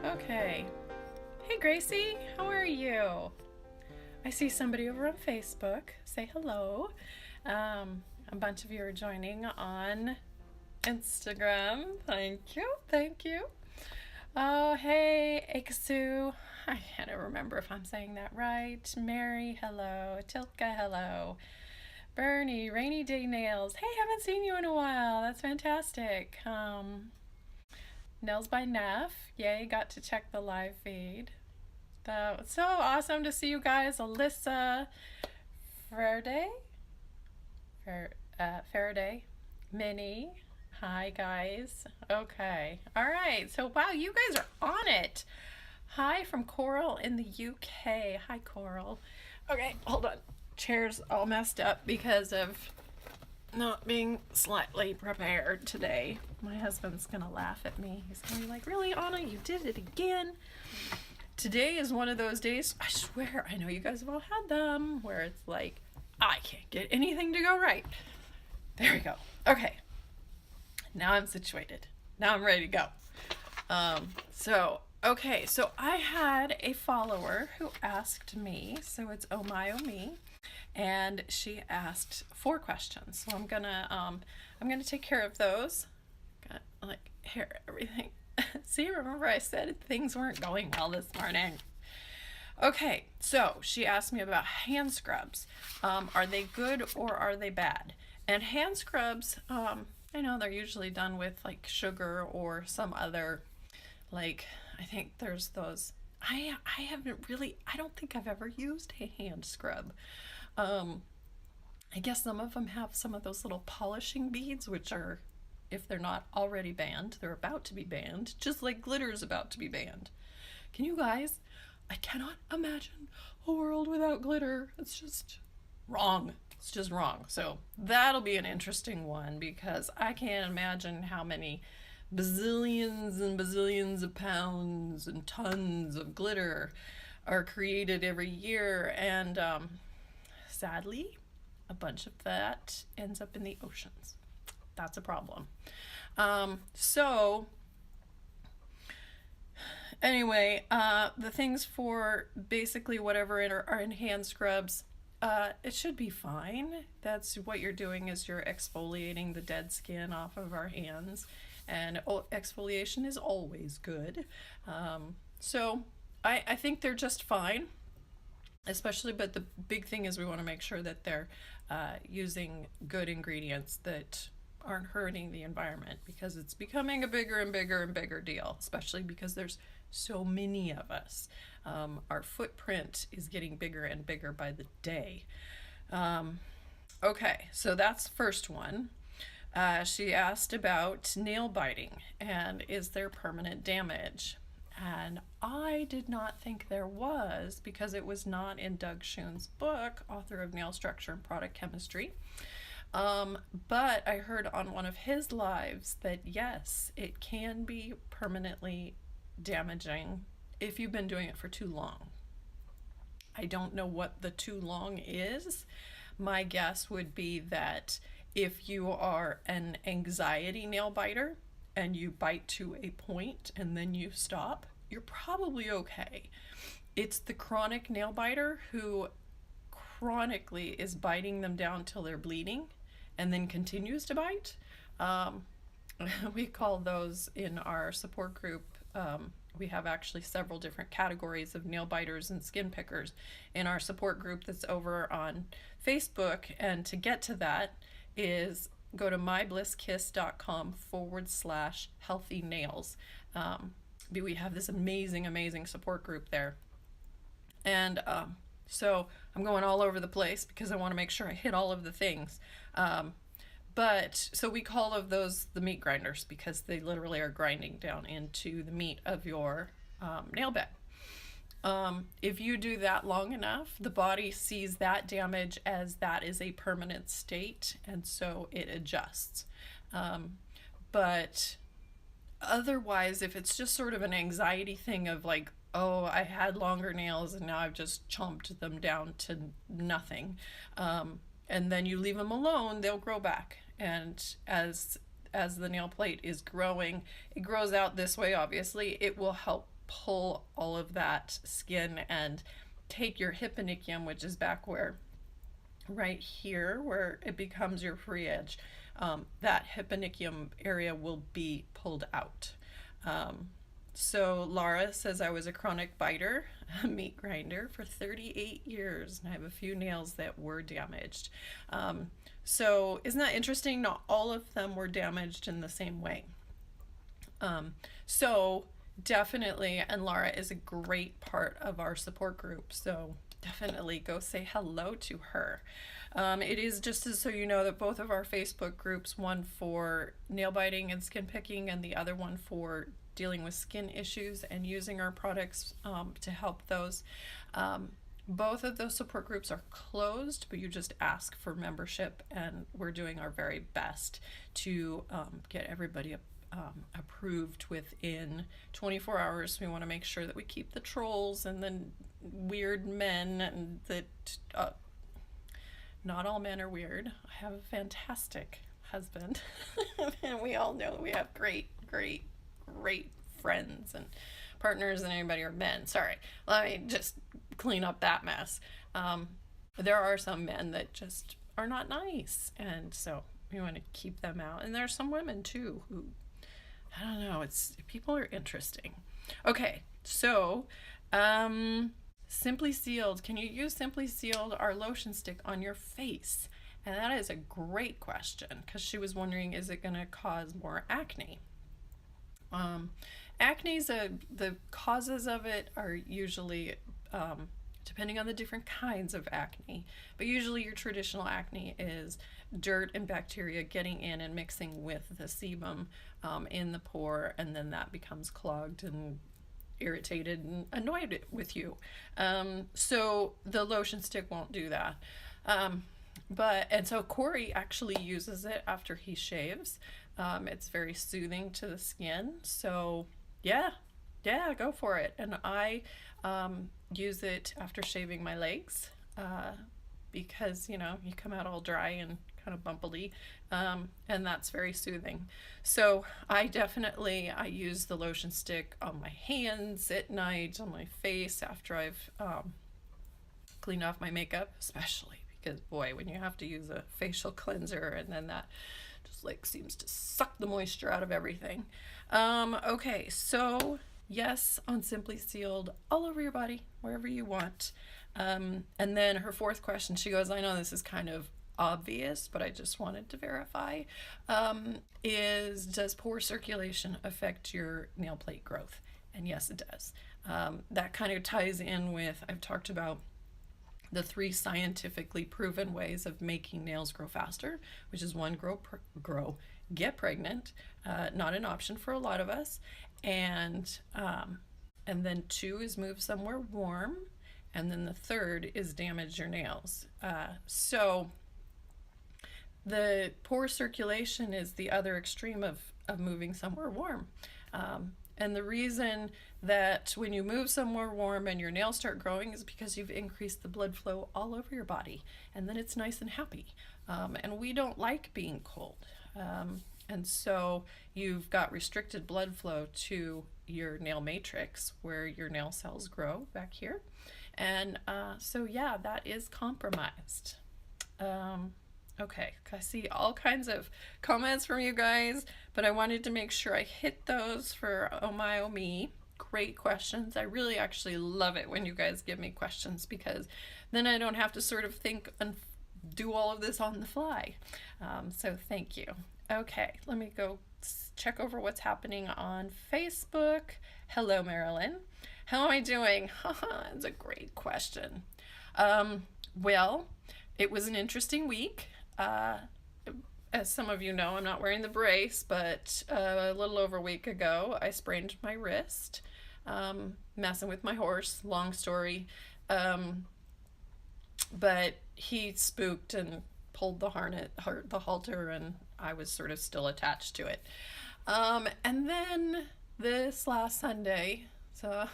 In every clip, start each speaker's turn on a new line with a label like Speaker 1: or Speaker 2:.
Speaker 1: Okay. Hey Gracie, how are you? I see somebody over on Facebook. Say hello. A bunch of you are joining on Instagram. Thank you. Thank you. Oh, hey, Ikasu. I can't remember if I'm saying that right. Mary, hello. Tilka, hello. Bernie, Rainy Day Nails. Hey, haven't seen you in a while. That's fantastic. Nails by Neff. Yay, got to check the live feed. That was so awesome to see you guys. Alyssa, Faraday, Faraday, Minnie. Hi, guys. Okay. All right. So, wow, you guys are on it. Hi from Coral in the UK. Hi, Coral. Okay, hold on. Chair's all messed up because of not being slightly prepared today. My husband's gonna laugh at me. He's gonna be like, really, Anna, you did it again. Today is one of those days, I swear, I know you guys have all had them, where it's like, I can't get anything to go right. There we go. Okay. Now I'm situated. Now I'm ready to go. So I had a follower who asked me, so it's Oh My Oh Me, and she asked 4 questions. So I'm gonna take care of those. Got like hair, everything. See, remember I said things weren't going well this morning. Okay, so she asked me about hand scrubs. Are they good or are they bad? And hand scrubs, I know they're usually done with like sugar or some other, like, I think there's those, I don't think I've ever used a hand scrub. I guess some of them have some of those little polishing beads, which are, if they're not already banned, they're about to be banned, just like glitter is about to be banned. Can you guys, I cannot imagine a world without glitter. It's just wrong. It's just wrong. So that'll be an interesting one because I can't imagine how many bazillions and bazillions of pounds and tons of glitter are created every year, and sadly a bunch of that ends up in the oceans. That's a problem. So anyway, the things for basically whatever are in hand scrubs, it should be fine. That's what you're doing, is you're exfoliating the dead skin off of our hands, and exfoliation is always good. So I think they're just fine, especially, but the big thing is we want to make sure that they're using good ingredients that aren't hurting the environment, because it's becoming a bigger and bigger and bigger deal, especially because there's so many of us. Our footprint is getting bigger and bigger by the day. Okay, so that's the first one. She asked about nail biting and is there permanent damage? And I did not think there was, because it was not in Doug Schoon's book, author of Nail Structure and Product Chemistry. But I heard on one of his lives that yes, it can be permanently damaging if you've been doing it for too long. I don't know what the too long is. My guess would be that if you are an anxiety nail biter and you bite to a point and then you stop, you're probably okay. It's the chronic nail biter who chronically is biting them down till they're bleeding and then continues to bite. We call those in our support group, we have actually several different categories of nail biters and skin pickers in our support group that's over on Facebook. And to get to that is go to myblisskiss.com/healthy nails. We have this amazing support group there. And so I'm going all over the place because I want to make sure I hit all of the things. But so we call of those the meat grinders, because they literally are grinding down into the meat of your nail bed. If you do that long enough, the body sees that damage as that is a permanent state, and so it adjusts. But otherwise, if it's just sort of an anxiety thing of like, oh, I had longer nails and now I've just chomped them down to nothing, and then you leave them alone, they'll grow back. And as the nail plate is growing, it grows out this way, obviously, it will help pull all of that skin and take your Eponychium, which is back where, right here, where it becomes your free edge. That Eponychium area will be pulled out. So Laura says, I was a chronic biter, a meat grinder for 38 years, and I have a few nails that were damaged. So isn't that interesting? Not all of them were damaged in the same way. So definitely, and Laura is a great part of our support group, so definitely go say hello to her. It is, just as so you know, that both of our Facebook groups, one for nail biting and skin picking and the other one for dealing with skin issues and using our products to help those, both of those support groups are closed, but you just ask for membership, and we're doing our very best to get everybody approved within 24 hours. We want to make sure that we keep the trolls and the weird men, and that not all men are weird. I have a fantastic husband and we all know that we have great friends and partners, and anybody are men. Sorry, let me just clean up that mess. There are some men that just are not nice, and so we want to keep them out. And there are some women too who, I don't know, people are interesting. Okay, so Simply Sealed, can you use Simply Sealed, our lotion stick, on your face? And that is a great question, because she was wondering, is it going to cause more acne? Acne, the causes of it are usually, depending on the different kinds of acne, but usually your traditional acne is dirt and bacteria getting in and mixing with the sebum in the pore, and then that becomes clogged and irritated and annoyed with you. So the lotion stick won't do that. And so Corey actually uses it after he shaves. It's very soothing to the skin. So yeah, go for it. And I use it after shaving my legs because, you come out all dry and kind of bumpily, and that's very soothing. So I use the lotion stick on my hands at night, on my face after I've cleaned off my makeup, especially because, boy, when you have to use a facial cleanser and then that just like seems to suck the moisture out of everything. Okay, so yes, on Simply Sealed, all over your body, wherever you want. And then her fourth question, she goes, I know this is kind of obvious, but I just wanted to verify, is, does pore circulation affect your nail plate growth? And yes, it does. That kind of ties in with, I've talked about the 3 scientifically proven ways of making nails grow faster, which is 1, get pregnant, not an option for a lot of us, and then 2 is move somewhere warm, and then the 3rd is damage your nails. So the pore circulation is the other extreme of moving somewhere warm. And the reason that when you move somewhere warm and your nails start growing is because you've increased the blood flow all over your body, and then it's nice and happy. And we don't like being cold. And so you've got restricted blood flow to your nail matrix where your nail cells grow back here. And so yeah, that is compromised. Okay, I see all kinds of comments from you guys, but I wanted to make sure I hit those for Oh My Oh Me. Great questions. I really actually love it when you guys give me questions, because then I don't have to sort of think and do all of this on the fly. So thank you. Okay, let me go check over what's happening on Facebook. Hello, Marilyn. How am I doing? That's a great question. Well, it was an interesting week. As some of you know, I'm not wearing the brace, but a little over a week ago, I sprained my wrist, messing with my horse, long story. But he spooked and pulled the halter, and I was sort of still attached to it. And then this last Sunday, So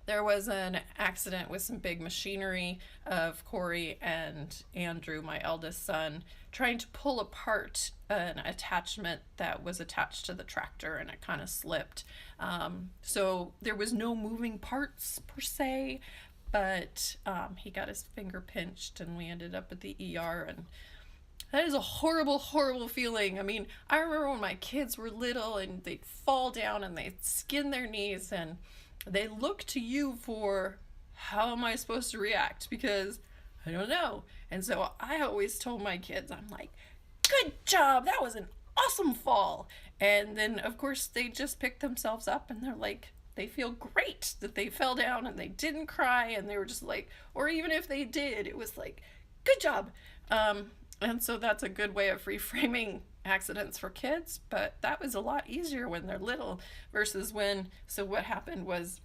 Speaker 1: there was an accident with some big machinery of Corey and Andrew, my eldest son, trying to pull apart an attachment that was attached to the tractor, and it kind of slipped. So there was no moving parts per se, but he got his finger pinched and we ended up at the ER, and that is a horrible, horrible feeling. I mean, I remember when my kids were little and they'd fall down and they'd skin their knees and they look to you for how am I supposed to react, because I don't know. And so I always told my kids, I'm like, good job, that was an awesome fall. And then, of course, they just pick themselves up and they're like, they feel great that they fell down and they didn't cry, and they were just like, or even if they did, it was like, good job. And so that's a good way of reframing accidents for kids, but that was a lot easier when they're little versus when, so what happened was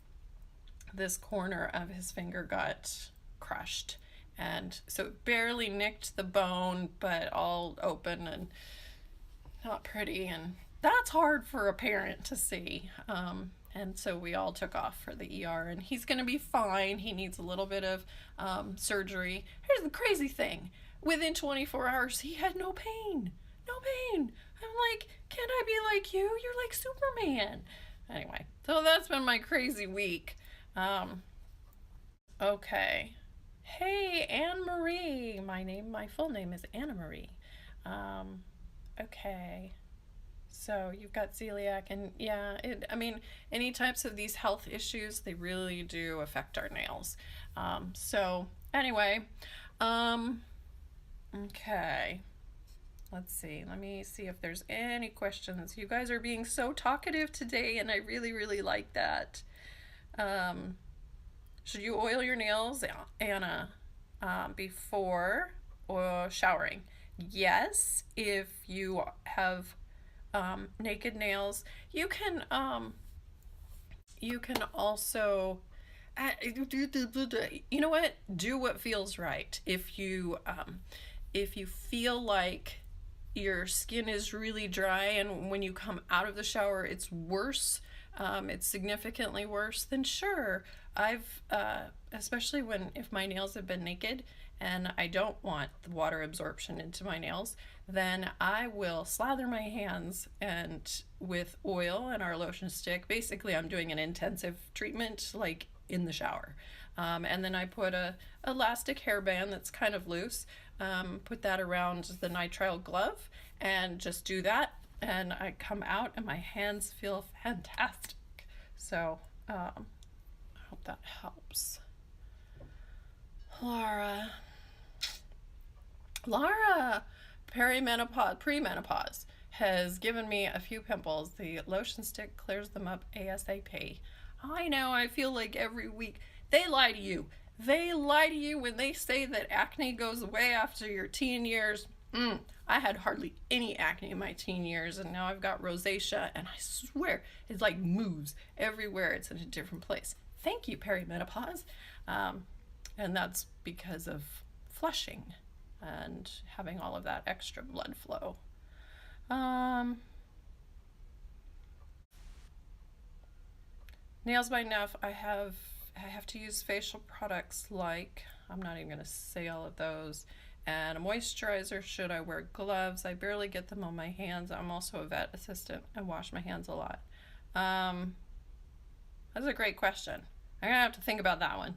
Speaker 1: this corner of his finger got crushed. And so it barely nicked the bone, but all open and not pretty. And that's hard for a parent to see. And so we all took off for the ER, and he's going to be fine. He needs a little bit of surgery. Here's the crazy thing. Within 24 hours, he had no pain. No pain. I'm like, can't I be like you? You're like Superman. Anyway, so that's been my crazy week. Okay. Hey, Anne Marie. My full name is Anna Marie. Okay. So you've got celiac, and yeah, I mean, any types of these health issues, they really do affect our nails. So anyway, okay. Let's see. Let me see if there's any questions. You guys are being so talkative today, and I really, really like that. Should you oil your nails, Anna, before or showering? Yes, if you have naked nails. You can also you know what? Do what feels right. If you feel like your skin is really dry and when you come out of the shower it's worse, it's significantly worse, then sure. I've especially if my nails have been naked and I don't want the water absorption into my nails, then I will slather my hands and with oil and our lotion stick. Basically, I'm doing an intensive treatment like in the shower. And then I put a elastic hairband that's kind of loose, put that around the nitrile glove and just do that. And I come out and my hands feel fantastic. So I hope that helps. Laura, premenopause has given me a few pimples. The lotion stick clears them up ASAP. I know, I feel like every week they lie to you. They lie to you when they say that acne goes away after your teen years. I had hardly any acne in my teen years, and now I've got rosacea, and I swear it like moves everywhere. It's in a different place. Thank you, perimenopause. And that's because of flushing and having all of that extra blood flow. Nails by Neff, I have to use facial products like, I'm not even going to say all of those, and a moisturizer. Should I wear gloves? I barely get them on my hands. I'm also a vet assistant. I wash my hands a lot. That's a great question. I'm going to have to think about that one.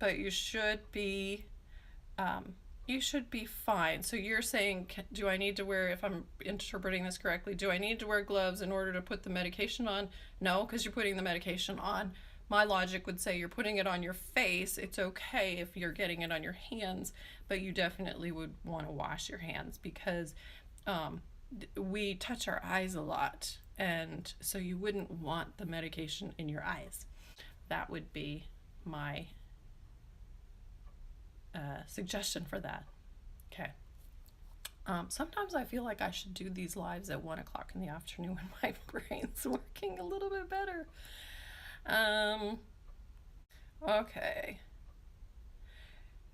Speaker 1: But you should be fine. So you're saying, do I need to wear, if I'm interpreting this correctly, do I need to wear gloves in order to put the medication on? No, because you're putting the medication on. My logic would say you're putting it on your face. It's okay if you're getting it on your hands, but you definitely would want to wash your hands because we touch our eyes a lot, and so you wouldn't want the medication in your eyes. That would be my suggestion for that. Okay. Sometimes I feel like I should do these lives at 1 o'clock in the afternoon when my brain's working a little bit better. Okay.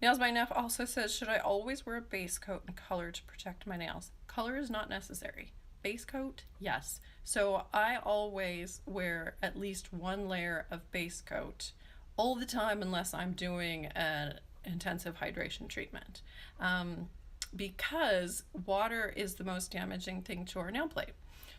Speaker 1: Nails by Neff also says, should I always wear a base coat and color to protect my nails? Color is not necessary. base coat? Yes. So I always wear at least one layer of base coat all the time unless I'm doing an intensive hydration treatment. Because water is the most damaging thing to our nail plate.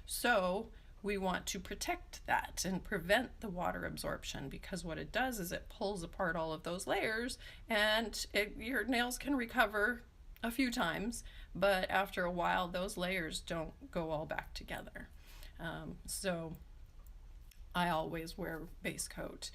Speaker 1: So we want to protect that and prevent the water absorption, because what it does is it pulls apart all of those layers, and your nails can recover a few times, but after a while those layers don't go all back together. So I always wear base coat.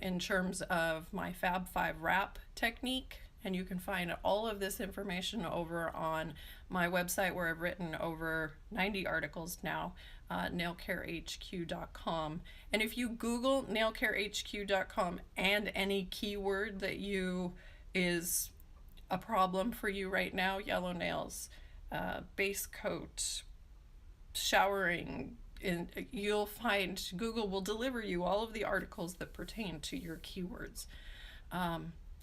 Speaker 1: In terms of my Fab 5 wrap technique, and you can find all of this information over on my website, where I've written over 90 articles now, nailcarehq.com. And if you Google nailcarehq.com and any keyword that is a problem for you right now, yellow nails, base coat, showering, you'll find Google will deliver you all of the articles that pertain to your keywords.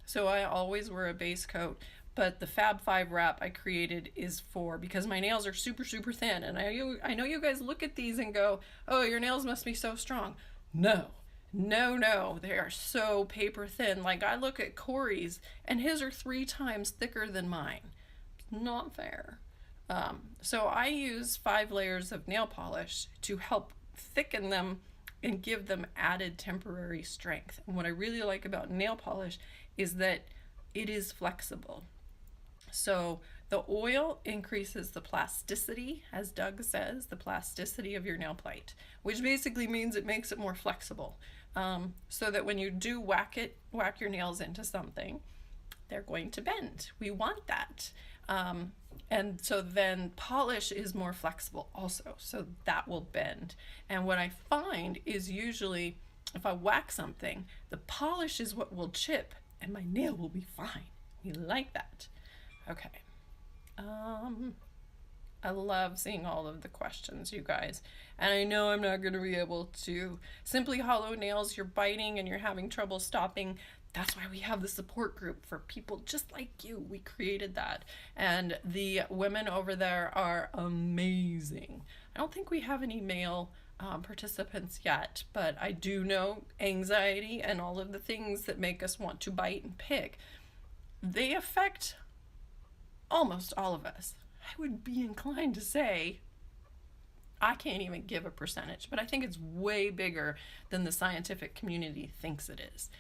Speaker 1: So I always wear a base coat, but the Fab 5 wrap I created is because my nails are super, super thin. And I know you guys look at these and go, oh, your nails must be so strong. No, they are so paper thin. Like, I look at Corey's and his are 3 times thicker than mine. Not fair. So I use 5 layers of nail polish to help thicken them and give them added temporary strength. And what I really like about nail polish is that it is flexible. So the oil increases the plasticity, as Doug says, the plasticity of your nail plate, which basically means it makes it more flexible. So that when you do whack your nails into something, they're going to bend. We want that. And so then polish is more flexible also, so that will bend. And what I find is usually if I whack something, the polish is what will chip and my nail will be fine. We like that. Okay. I love seeing all of the questions, you guys. And I know I'm not going to be able to. Simply Hollow Nails, you're biting and you're having trouble stopping. That's why we have the support group for people just like you. We created that. And the women over there are amazing. I don't think we have any male participants yet, but I do know anxiety and all of the things that make us want to bite and pick, they affect almost all of us. I would be inclined to say, I can't even give a percentage, but I think it's way bigger than the scientific community thinks it is.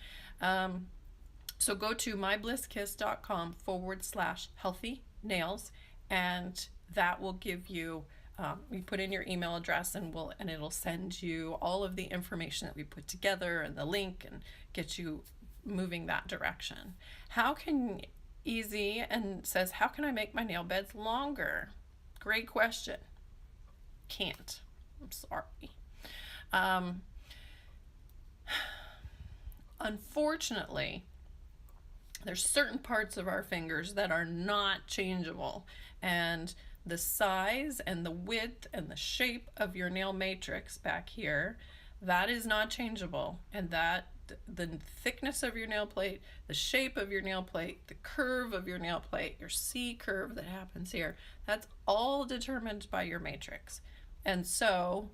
Speaker 1: So go to myBlissKiss.com/healthy nails, and that will give you, you put in your email address and it'll send you all of the information that we put together and the link and get you moving that direction. Easy and says, how can I make my nail beds longer? Great question. Can't. I'm sorry. Unfortunately, there's certain parts of our fingers that are not changeable, and the size and the width and the shape of your nail matrix back here, that is not changeable, and that the thickness of your nail plate, the shape of your nail plate, the curve of your nail plate, your C curve that happens here, that's all determined by your matrix. And so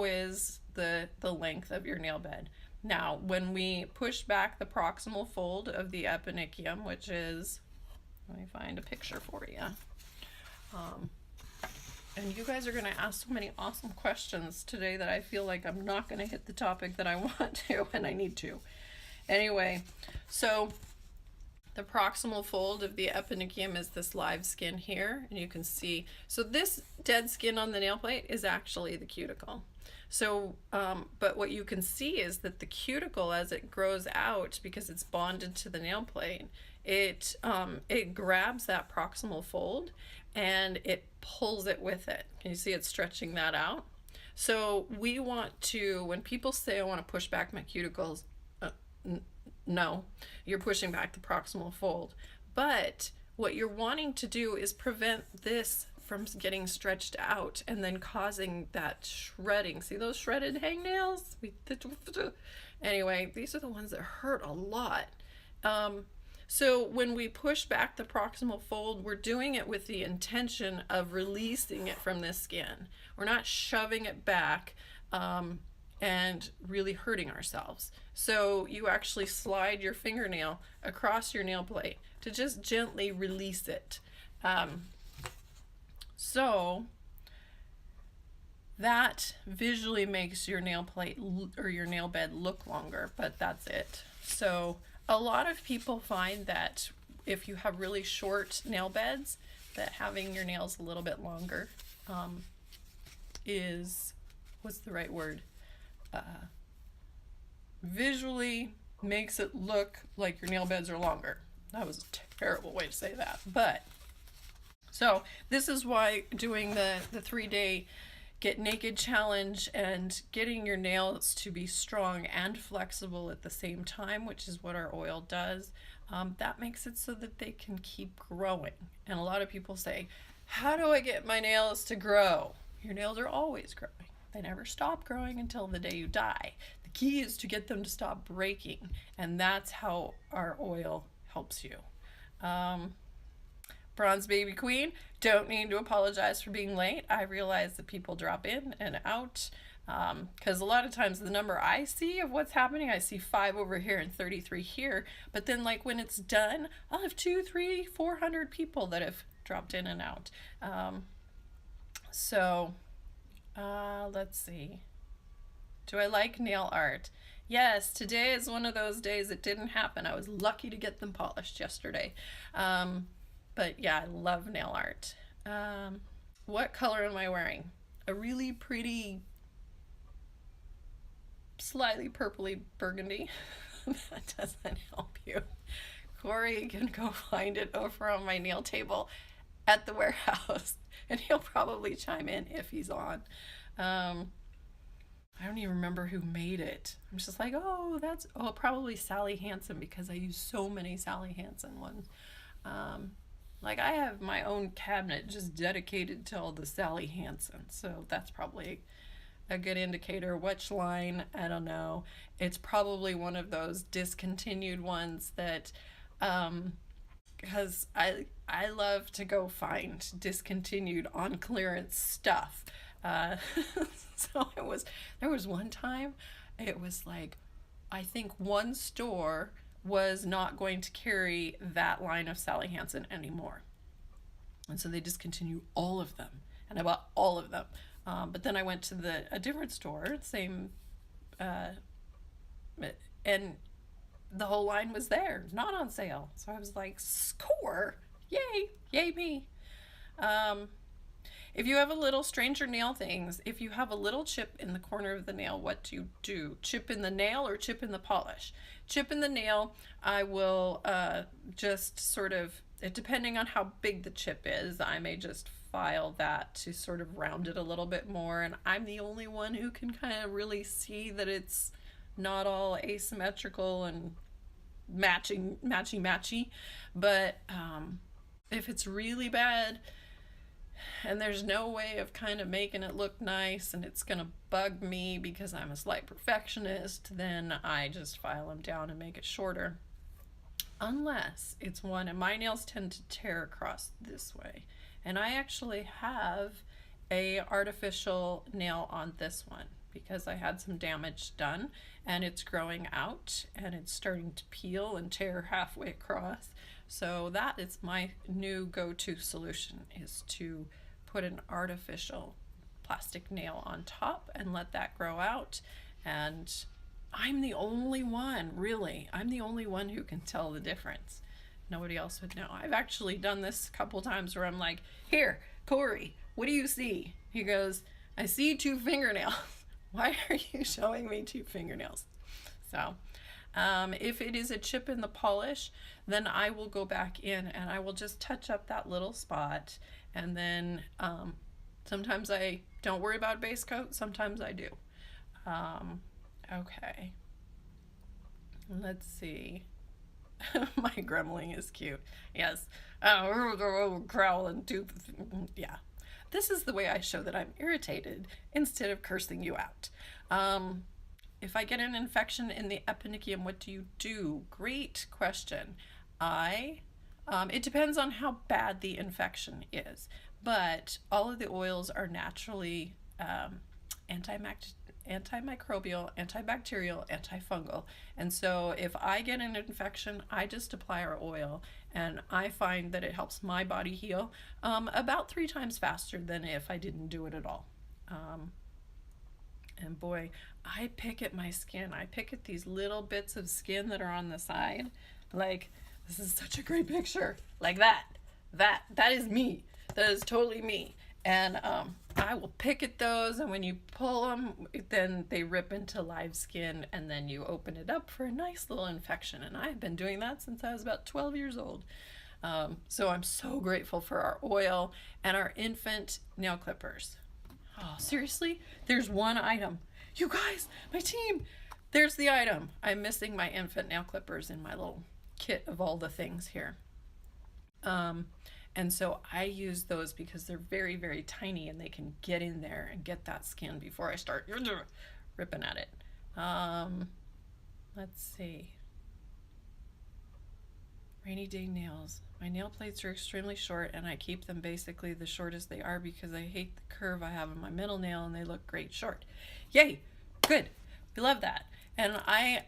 Speaker 1: is the length of your nail bed. Now, when we push back the proximal fold of the eponychium, which is, let me find a picture for you. And you guys are going to ask so many awesome questions today that I feel like I'm not going to hit the topic that I want to, and I need to. Anyway, so the proximal fold of the eponychium is this live skin here, and you can see, so this dead skin on the nail plate is actually the cuticle. So, but what you can see is that the cuticle, as it grows out, because it's bonded to the nail plate, it grabs that proximal fold and it pulls it with it. Can you see it stretching that out? So we want to, when people say, I want to push back my cuticles, no, you're pushing back the proximal fold. But what you're wanting to do is prevent this from getting stretched out and then causing that shredding. See those shredded hangnails? Anyway, these are the ones that hurt a lot. So when we push back the proximal fold, we're doing it with the intention of releasing it from the skin. We're not shoving it back and really hurting ourselves. So you actually slide your fingernail across your nail plate to just gently release it. So that visually makes your nail plate or your nail bed look longer, but that's it. So a lot of people find that if you have really short nail beds, that having your nails a little bit longer is, what's the right word? Visually makes it look like your nail beds are longer. That was a terrible way to say that. But so this is why doing the 3-day Get Naked challenge and getting your nails to be strong and flexible at the same time, which is what our oil does, that makes it so that they can keep growing. And a lot of people say, how do I get my nails to grow? Your nails are always growing. They never stop growing until the day you die. The key is to get them to stop breaking, and that's how our oil helps you. Bronze Baby Queen, don't need to apologize for being late. I realize that people drop in and out because a lot of times the number I see of what's happening, I see 5 over here and 33 here, but then like when it's done, I'll have 200, 300, 400 people that have dropped in and out. Let's see. Do I like nail art? Yes, today is one of those days it didn't happen. I was lucky to get them polished yesterday. But yeah, I love nail art. What color am I wearing? A really pretty, slightly purpley burgundy. That doesn't help you. Corey can go find it over on my nail table at the warehouse, and he'll probably chime in if he's on. I don't even remember who made it. I'm just like, probably Sally Hansen, because I use so many Sally Hansen ones. Like I have my own cabinet just dedicated to all the Sally Hansen, so that's probably a good indicator. Which line? I don't know. It's probably one of those discontinued ones that, because I love to go find discontinued on clearance stuff. So there was one time, it was like, I think one store was not going to carry that line of Sally Hansen anymore. And so they discontinued all of them. And I bought all of them. But then I went to a different store, same, and the whole line was there, not on sale. So I was like, score! Yay me! If you have a little stranger nail things, if you have a little chip in the corner of the nail, what do you do? Chip in the nail or chip in the polish? Chip in the nail, I will just sort of, depending on how big the chip is, I may just file that to sort of round it a little bit more. And I'm the only one who can kind of really see that it's not all asymmetrical and matchy. But if it's really bad, and there's no way of kind of making it look nice and it's gonna bug me because I'm a slight perfectionist, then I just file them down and make it shorter. Unless it's one, and my nails tend to tear across this way. And I actually have a artificial nail on this one because I had some damage done and it's growing out and it's starting to peel and tear halfway across. So that is my new go-to solution, is to put an artificial plastic nail on top and let that grow out. And I'm the only one, really. I'm the only one who can tell the difference. Nobody else would know. I've actually done this a couple times where I'm like, here, Corey, what do you see? He goes, I see 2 fingernails. Why are you showing me 2 fingernails? So if it is a chip in the polish, then I will go back in and I will just touch up that little spot. And then sometimes I don't worry about base coat, sometimes I do. Okay. Let's see. My gremlin is cute. Yes. Growl and do the thing. Yeah. This is the way I show that I'm irritated instead of cursing you out. If I get an infection in the eponychium, what do you do? Great question. It depends on how bad the infection is, but all of the oils are naturally antimicrobial, antibacterial, antifungal. And so if I get an infection, I just apply our oil, and I find that it helps my body heal about 3 times faster than if I didn't do it at all. And boy, I pick at my skin. I pick at these little bits of skin that are on the side. Like, this is such a great picture. Like that. That is me. That is totally me. And I will pick at those, and when you pull them, then they rip into live skin, and then you open it up for a nice little infection. And I've been doing that since I was about 12 years old. So I'm so grateful for our oil and our infant nail clippers. Oh, seriously? There's one item. You guys, my team, there's the item. I'm missing my infant nail clippers in my little kit of all the things here. And so I use those because they're very, very tiny, and they can get in there and get that skin before I start ripping at it. Let's see. Rainy day nails. My nail plates are extremely short, and I keep them basically the shortest they are because I hate the curve I have in my middle nail, and they look great short. Yay! Good. We love that. And I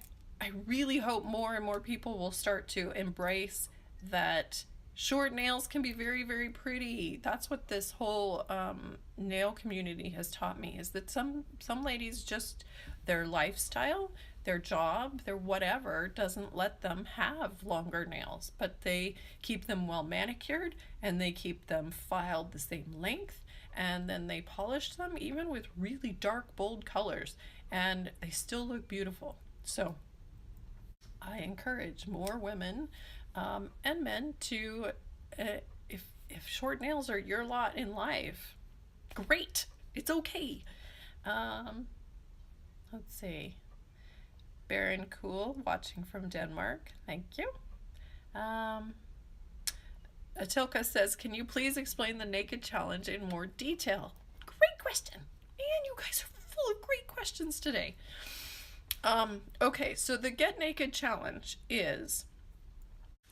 Speaker 1: really hope more and more people will start to embrace that short nails can be very, very pretty. That's what this whole nail community has taught me, is that some ladies, just their lifestyle, their job, their whatever doesn't let them have longer nails, but they keep them well manicured, and they keep them filed the same length, and then they polish them even with really dark, bold colors, and they still look beautiful. So I encourage more women and men to, if short nails are your lot in life, great, it's okay. Let's see. Baron Cool, watching from Denmark. Thank you. Atilka says, can you please explain the naked challenge in more detail? Great question. Man, you guys are full of great questions today. Okay, so the Get Naked challenge is,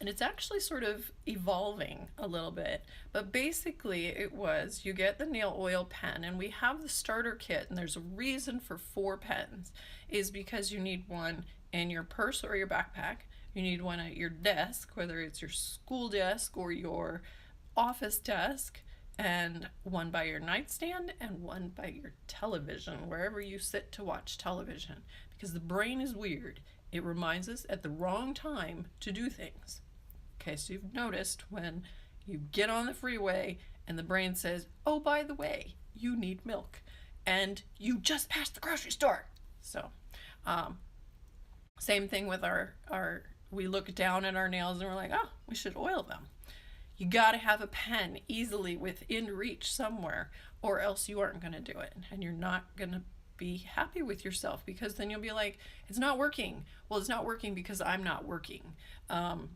Speaker 1: and it's actually sort of evolving a little bit, but basically it was, you get the nail oil pen, and we have the starter kit, and there's a reason for 4 pens, is because you need one in your purse or your backpack, you need one at your desk, whether it's your school desk or your office desk, and one by your nightstand, and one by your television, wherever you sit to watch television, because the brain is weird. It reminds us at the wrong time to do things. Okay, so you've noticed when you get on the freeway and the brain says, oh, by the way, you need milk, and you just passed the grocery store. So same thing with our we look down at our nails and we're like, oh, we should oil them. You got to have a pen easily within reach somewhere, or else you aren't going to do it, and you're not going to be happy with yourself, because then you'll be like, it's not working. Well, it's not working because I'm not working.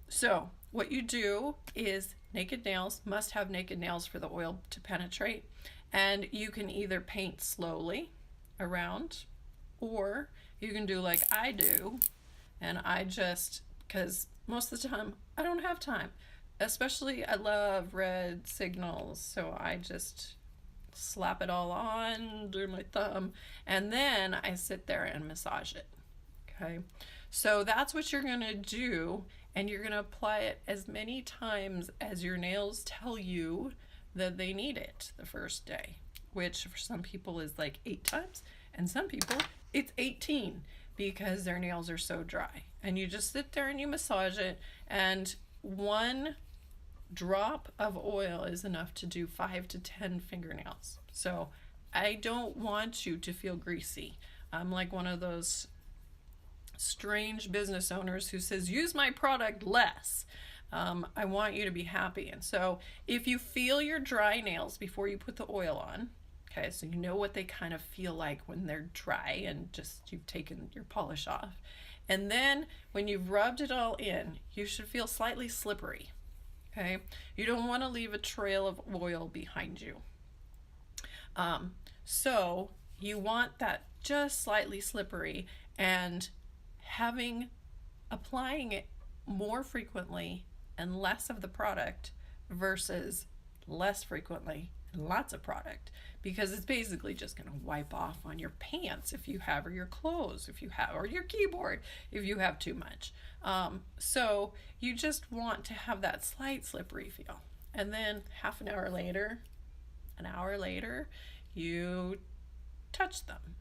Speaker 1: So what you do is, naked nails must have naked nails for the oil to penetrate, and you can either paint slowly around, or you can do like I do, and I just, because most of the time I don't have time, especially I love red signals, so I just slap it all on under my thumb, and then I sit there and massage it. Okay, so that's what you're gonna do, and you're gonna apply it as many times as your nails tell you that they need it the first day, which for some people is like 8 times, and some people it's 18, because their nails are so dry. And you just sit there and you massage it, and 1 drop of oil is enough to do 5 to 10 fingernails. So I don't want you to feel greasy. I'm like one of those strange business owners who says, use my product less. I want you to be happy. And so if you feel your dry nails before you put the oil on, okay, so you know what they kind of feel like when they're dry and just you've taken your polish off. And then when you've rubbed it all in, you should feel slightly slippery. Okay, you don't want to leave a trail of oil behind you. So you want that just slightly slippery, and applying it more frequently and less of the product versus less frequently and lots of product, because it's basically just going to wipe off on your pants if you have, or your clothes if you have, or your keyboard if you have too much. So you just want to have that slight slippery feel. And then half an hour later, you touch them.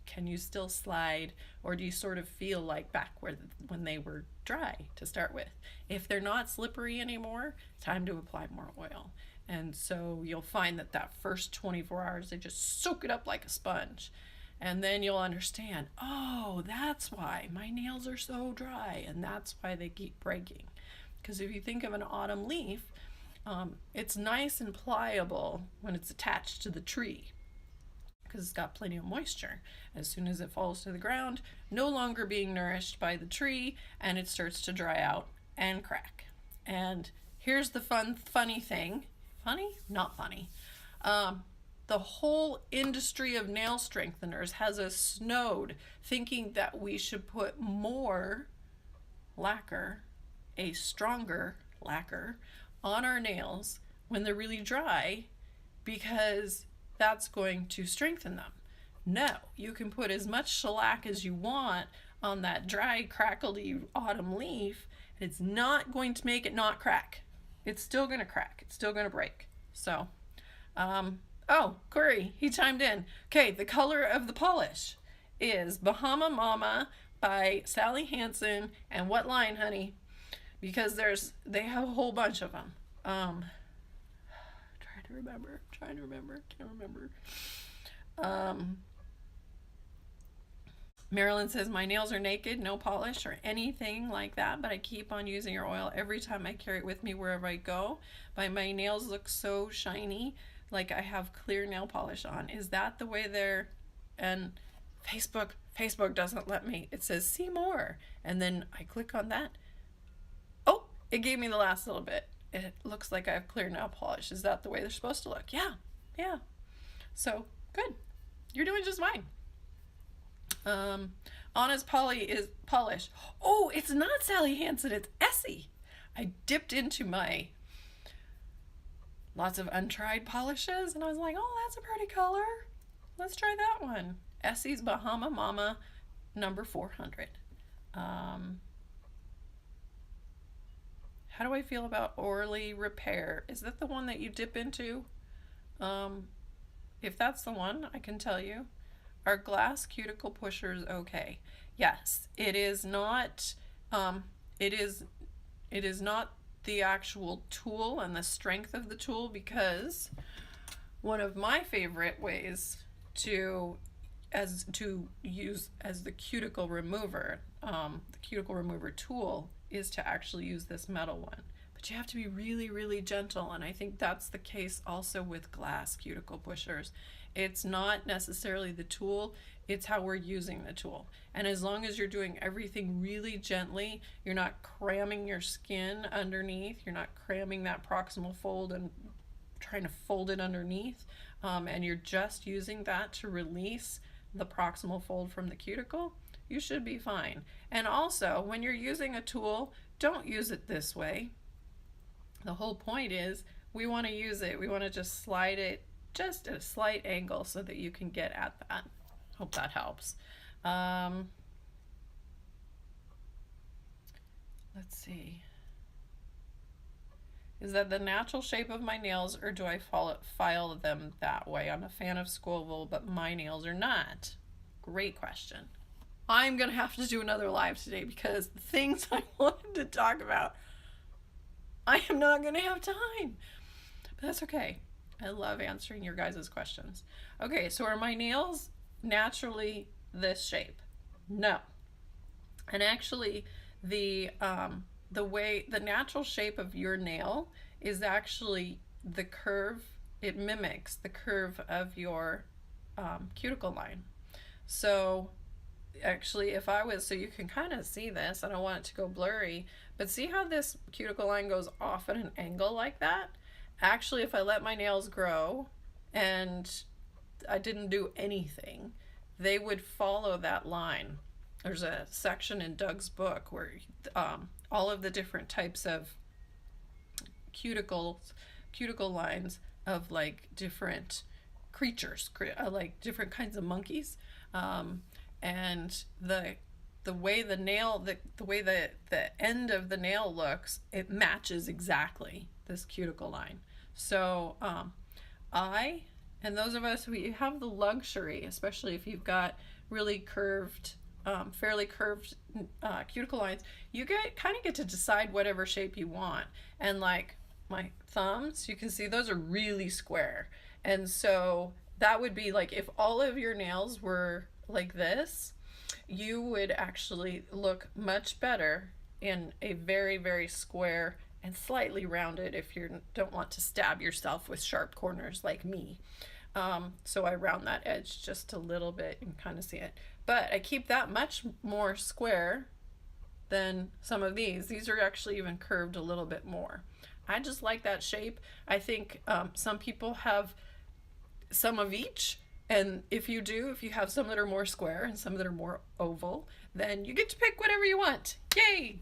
Speaker 1: Can you still slide, or do you sort of feel like back when they were dry to start with? If they're not slippery anymore, time to apply more oil. And so you'll find that first 24 hours, they just soak it up like a sponge. And then you'll understand, oh, that's why my nails are so dry, and that's why they keep breaking. Because if you think of an autumn leaf, it's nice and pliable when it's attached to the tree, because it's got plenty of moisture. As soon as it falls to the ground, no longer being nourished by the tree, and it starts to dry out and crack. And here's the funny thing. Funny? Not funny. The whole industry of nail strengtheners has us snowed thinking that we should put more lacquer, a stronger lacquer, on our nails when they're really dry, because that's going to strengthen them. No, you can put as much shellac as you want on that dry, crackly autumn leaf, and it's not going to make it not crack. It's still going to crack. It's still going to break. So, oh, Corey, he chimed in. Okay, the color of the polish is Bahama Mama by Sally Hansen. And what line, honey? Because they have a whole bunch of them. Trying to remember, can't remember. Marilyn says, my nails are naked, no polish or anything like that, but I keep on using your oil every time I carry it with me wherever I go. My nails look so shiny, like I have clear nail polish on. Is that the way they're... And Facebook doesn't let me. It says see more, and then I click on that. Oh, it gave me the last little bit. It looks like I have clear nail polish. Is that the way they're supposed to look? Yeah. So good. You're doing just fine. Anna's polish. Oh, it's not Sally Hansen, it's Essie. I dipped into my lots of untried polishes, and I was like, oh, that's a pretty color. Let's try that one. Essie's Bahama Mama number 400. How do I feel about Orly Repair? Is that the one that you dip into? If that's the one, I can tell you. Are glass cuticle pushers okay? Yes, it is not. It is not the actual tool and the strength of the tool, because one of my favorite ways to use as the cuticle remover, tool, is to actually use this metal one. But you have to be really, really gentle, and I think that's the case also with glass cuticle pushers. It's not necessarily the tool, it's how we're using the tool. And as long as you're doing everything really gently, you're not cramming your skin underneath, you're not cramming that proximal fold and trying to fold it underneath, and you're just using that to release the proximal fold from the cuticle, you should be fine. And also, when you're using a tool, don't use it this way. The whole point is we want to use it, we want to just slide it just at a slight angle so that you can get at that. Hope that helps. Let's see. Is that the natural shape of my nails, or do I file them that way? I'm a fan of Scoville, but my nails are not. Great question. I'm going to have to do another live today, because the things I wanted to talk about, I am not going to have time. But that's okay. I love answering your guys' questions. Okay, so are my nails naturally this shape? No. And actually, the natural shape of your nail is actually the curve. It mimics the curve of your cuticle line. So actually, so you can kind of see this. I don't want it to go blurry, but see how this cuticle line goes off at an angle like that? Actually, if I let my nails grow and I didn't do anything, they would follow that line. There's a section in Doug's book where all of the different types of cuticle lines of like different creatures, like different kinds of monkeys, and the way the nail, the way the end of the nail looks, it matches exactly this cuticle line. So I and those of us who have the luxury, especially if you've got really curved, fairly curved cuticle lines, you kind of get to decide whatever shape you want. And like my thumbs, you can see those are really square. And so that would be like if all of your nails were like this, you would actually look much better in a very, very square and slightly rounded if you don't want to stab yourself with sharp corners like me. So I round that edge just a little bit and kind of see it. But I keep that much more square than some of these. These are actually even curved a little bit more. I just like that shape. I think some people have some of each. And if you have some that are more square and some that are more oval, then you get to pick whatever you want. Yay!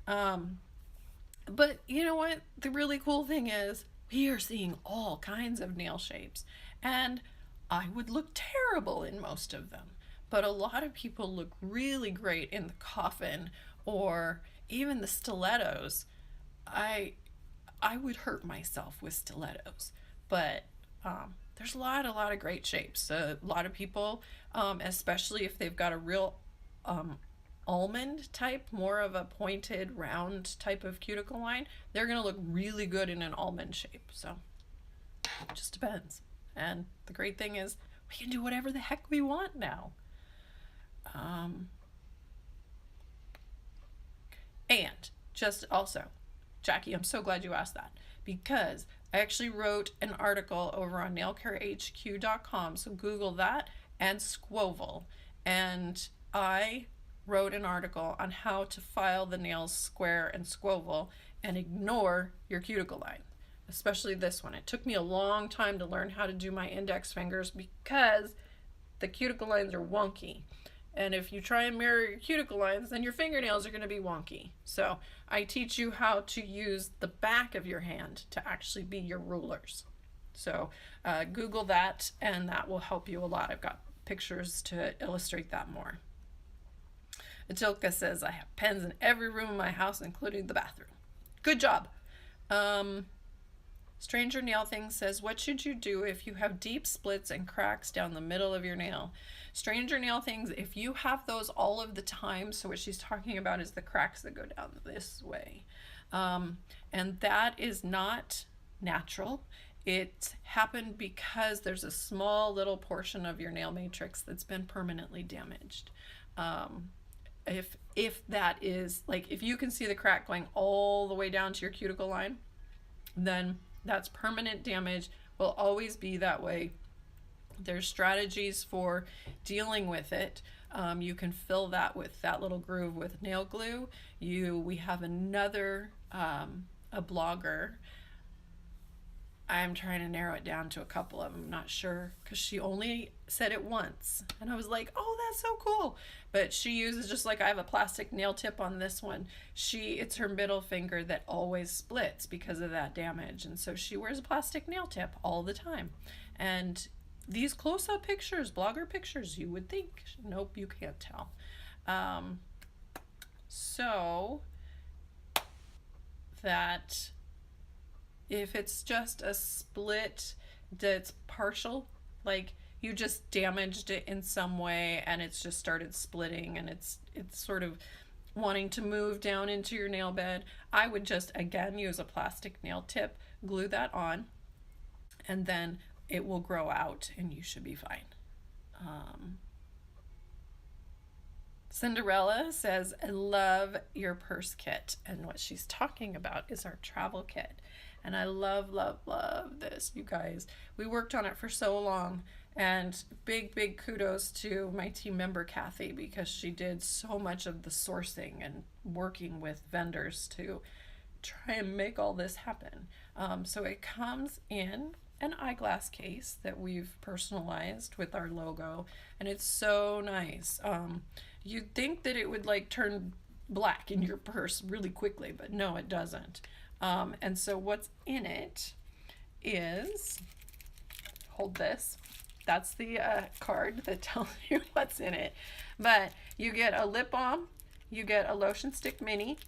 Speaker 1: But you know what? The really cool thing is we are seeing all kinds of nail shapes. And I would look terrible in most of them. But a lot of people look really great in the coffin or even the stilettos. I would hurt myself with stilettos. But there's a lot of great shapes. A lot of people, especially if they've got a real almond type, more of a pointed round type of cuticle line, they're going to look really good in an almond shape. So it just depends. And the great thing is we can do whatever the heck we want now. And just also, Jackie, I'm so glad you asked that, because I actually wrote an article over on nailcarehq.com, so Google that and Squoval, and I wrote an article on how to file the nails square and squoval and ignore your cuticle line, especially this one. It took me a long time to learn how to do my index fingers because the cuticle lines are wonky. And if you try and mirror your cuticle lines, then your fingernails are going to be wonky. So I teach you how to use the back of your hand to actually be your rulers. So Google that, and that will help you a lot. I've got pictures to illustrate that more. Atilka says, I have pens in every room in my house, including the bathroom. Good job. Stranger Nail Thing says, what should you do if you have deep splits and cracks down the middle of your nail? Stranger Nail Things, if you have those all of the time, so what she's talking about is the cracks that go down this way. And that is not natural. It happened because there's a small little portion of your nail matrix that's been permanently damaged. If that is, like, if you can see the crack going all the way down to your cuticle line, then that's permanent damage, will always be that way. There's strategies for dealing with it. You can fill that with that little groove with nail glue. We have another, a blogger. I'm trying to narrow it down to a couple of them, I'm not sure, because she only said it once. And I was like, oh, that's so cool. But she uses, just like I have a plastic nail tip on this one, it's her middle finger that always splits because of that damage. And so she wears a plastic nail tip all the time. And these close-up pictures, blogger pictures, you would think, nope, you can't tell. So that if it's just a split that's partial, like you just damaged it in some way and it's just started splitting and it's sort of wanting to move down into your nail bed, I would just, again, use a plastic nail tip, glue that on, and then it will grow out and you should be fine. Cinderella says, I love your purse kit. And what she's talking about is our travel kit. And I love, love, love this, you guys. We worked on it for so long. And big, big kudos to my team member, Kathy, because she did so much of the sourcing and working with vendors to try and make all this happen. So it comes in an eyeglass case that we've personalized with our logo, and it's so nice. You'd think that it would like turn black in your purse really quickly, but no, it doesn't. And so what's in it is, hold this, that's the card that tells you what's in it. But you get a lip balm, you get a lotion stick mini,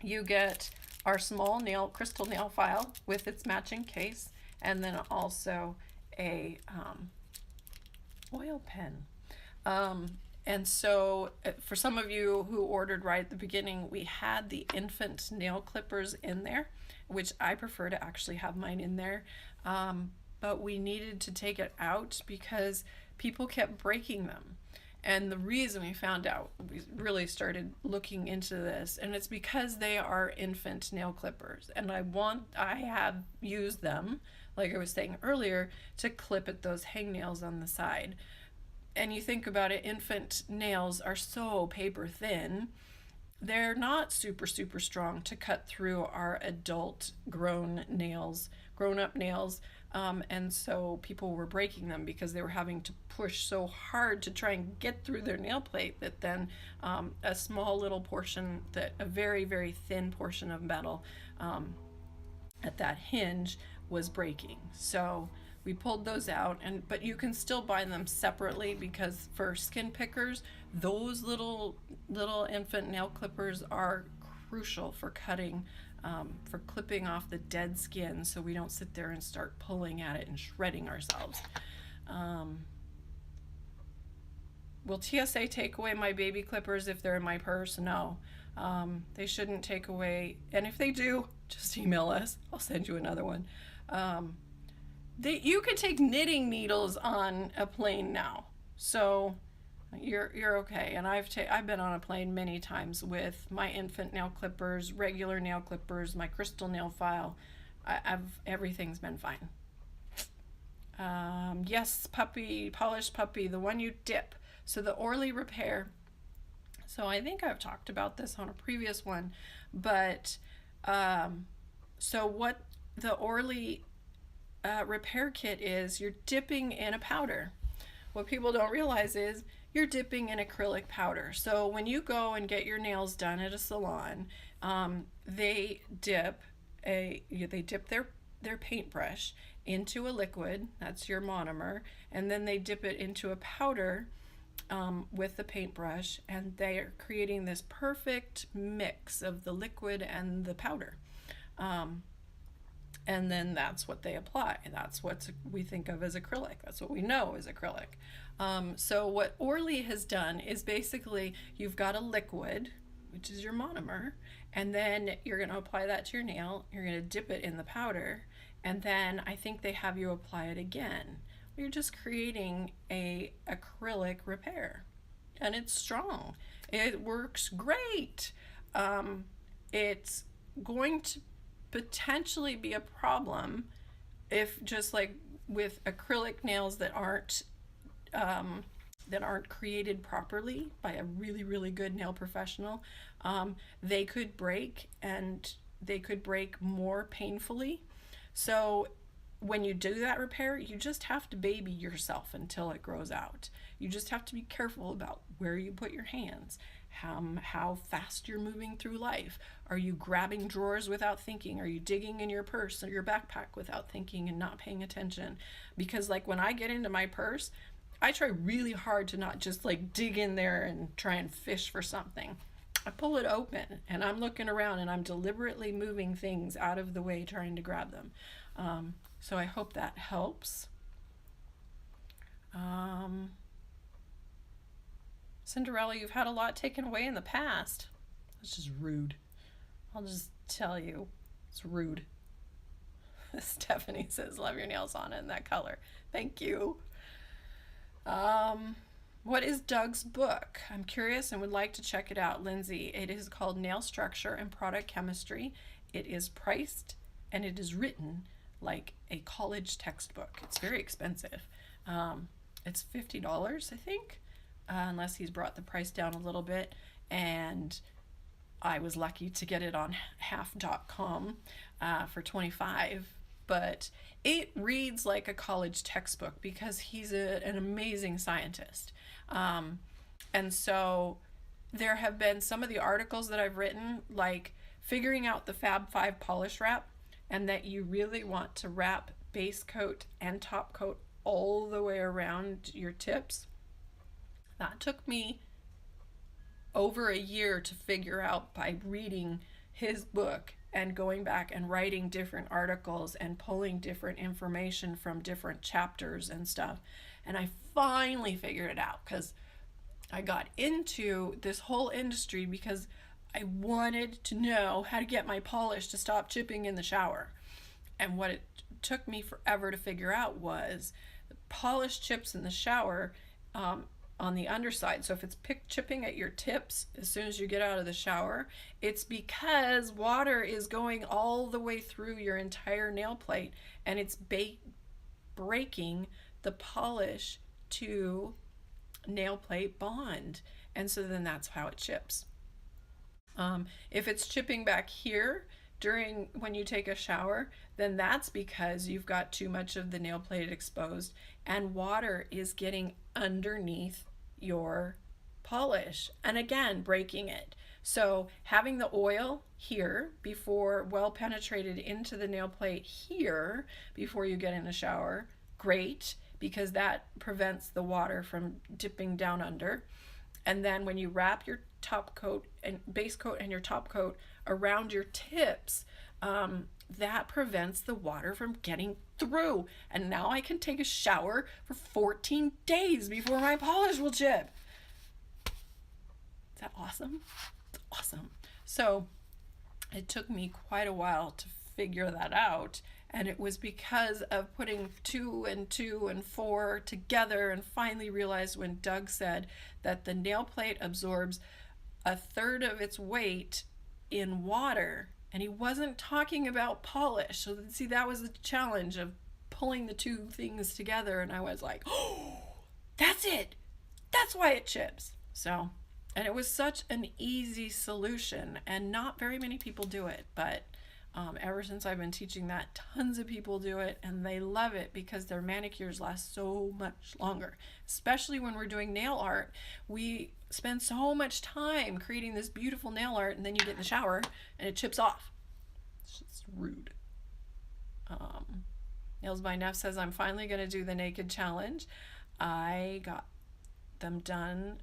Speaker 1: you get our small crystal nail file with its matching case, and then also a oil pen. And so for some of you who ordered right at the beginning, we had the infant nail clippers in there, which I prefer to actually have mine in there. But we needed to take it out because people kept breaking them. And the reason we found out, we really started looking into this, and it's because they are infant nail clippers. And I have used them, like I was saying earlier, to clip at those hangnails on the side. And you think about it, infant nails are so paper thin, they're not super strong to cut through our adult grown up nails. And so people were breaking them because they were having to push so hard to try and get through their nail plate that then a small little portion, a very thin portion of metal at that hinge was breaking. So we pulled those out, but you can still buy them separately, because for skin pickers, those little infant nail clippers are crucial for cutting, for clipping off the dead skin, so we don't sit there and start pulling at it and shredding ourselves. Will TSA take away my baby clippers if they're in my purse? No. They shouldn't take away, and if they do, just email us. I'll send you another one. You can take knitting needles on a plane now, so you're okay. And I've been on a plane many times with my infant nail clippers, regular nail clippers, my crystal nail file. Everything's been fine. Yes, polished puppy, the one you dip. So the Orly repair. So I think I've talked about this on a previous one, but so what the Orly repair kit is, you're dipping in a powder. What people don't realize is you're dipping in acrylic powder. So when you go and get your nails done at a salon, they dip their paintbrush into a liquid, that's your monomer, and then they dip it into a powder with the paintbrush, and they are creating this perfect mix of the liquid and the powder. And then that's what they apply. That's what we think of as acrylic. That's what we know is acrylic. So what Orly has done is basically you've got a liquid, which is your monomer, and then you're going to apply that to your nail. You're going to dip it in the powder, and then I think they have you apply it again. You're just creating a acrylic repair, and it's strong. It works great. It's going to potentially be a problem if, just like with acrylic nails that aren't created properly by a really good nail professional, they could break, and they could break more painfully. So when you do that repair, you just have to baby yourself until it grows out. You just have to be careful about where you put your hands, how fast you're moving through life. Are you grabbing drawers without thinking? Are you digging in your purse or your backpack without thinking and not paying attention? Because like when I get into my purse, I try really hard to not just like dig in there and try and fish for something. I pull it open and I'm looking around and I'm deliberately moving things out of the way, trying to grab them. So I hope that helps. Cinderella, you've had a lot taken away in the past. That's just rude. I'll just tell you, it's rude. Stephanie says, love your nails on in that color. Thank you. What is Doug's book? I'm curious and would like to check it out. Lindsay, it is called Nail Structure and Product Chemistry. It is priced and it is written like a college textbook. It's very expensive. It's $50, I think, unless he's brought the price down a little bit. And I was lucky to get it on half.com for $25. But it reads like a college textbook because he's an amazing scientist. And so there have been some of the articles that I've written, like figuring out the Fab 5 polish wrap, and that you really want to wrap base coat and top coat all the way around your tips. That took me over a year to figure out by reading his book and going back and writing different articles and pulling different information from different chapters and stuff. And I finally figured it out because I got into this whole industry because I wanted to know how to get my polish to stop chipping in the shower. And what it took me forever to figure out was the polish chips in the shower on the underside. So if it's chipping at your tips as soon as you get out of the shower, it's because water is going all the way through your entire nail plate, and it's breaking the polish to nail plate bond. And so then that's how it chips. If it's chipping back here when you take a shower, then that's because you've got too much of the nail plate exposed and water is getting underneath your polish and again breaking it. So having the oil here before well penetrated into the nail plate here before you get in the shower, great, because that prevents the water from dipping down under. And then when you wrap your top coat and base coat and your top coat around your tips, that prevents the water from getting through. And now I can take a shower for 14 days before my polish will chip. Is that awesome? It's awesome. So it took me quite a while to figure that out. And it was because of putting 2 and 2 and 4 together, and finally realized when Doug said that the nail plate absorbs 1/3 of its weight in water. And he wasn't talking about polish. So see, that was the challenge of pulling the two things together. And I was like, oh, that's it. That's why it chips. So, and it was such an easy solution, and not very many people do it. But ever since I've been teaching that, tons of people do it, and they love it because their manicures last so much longer. Especially when we're doing nail art, we spend so much time creating this beautiful nail art, and then you get in the shower and it chips off. It's just rude. Nails by Neff says, I'm finally going to do the naked challenge. I got them done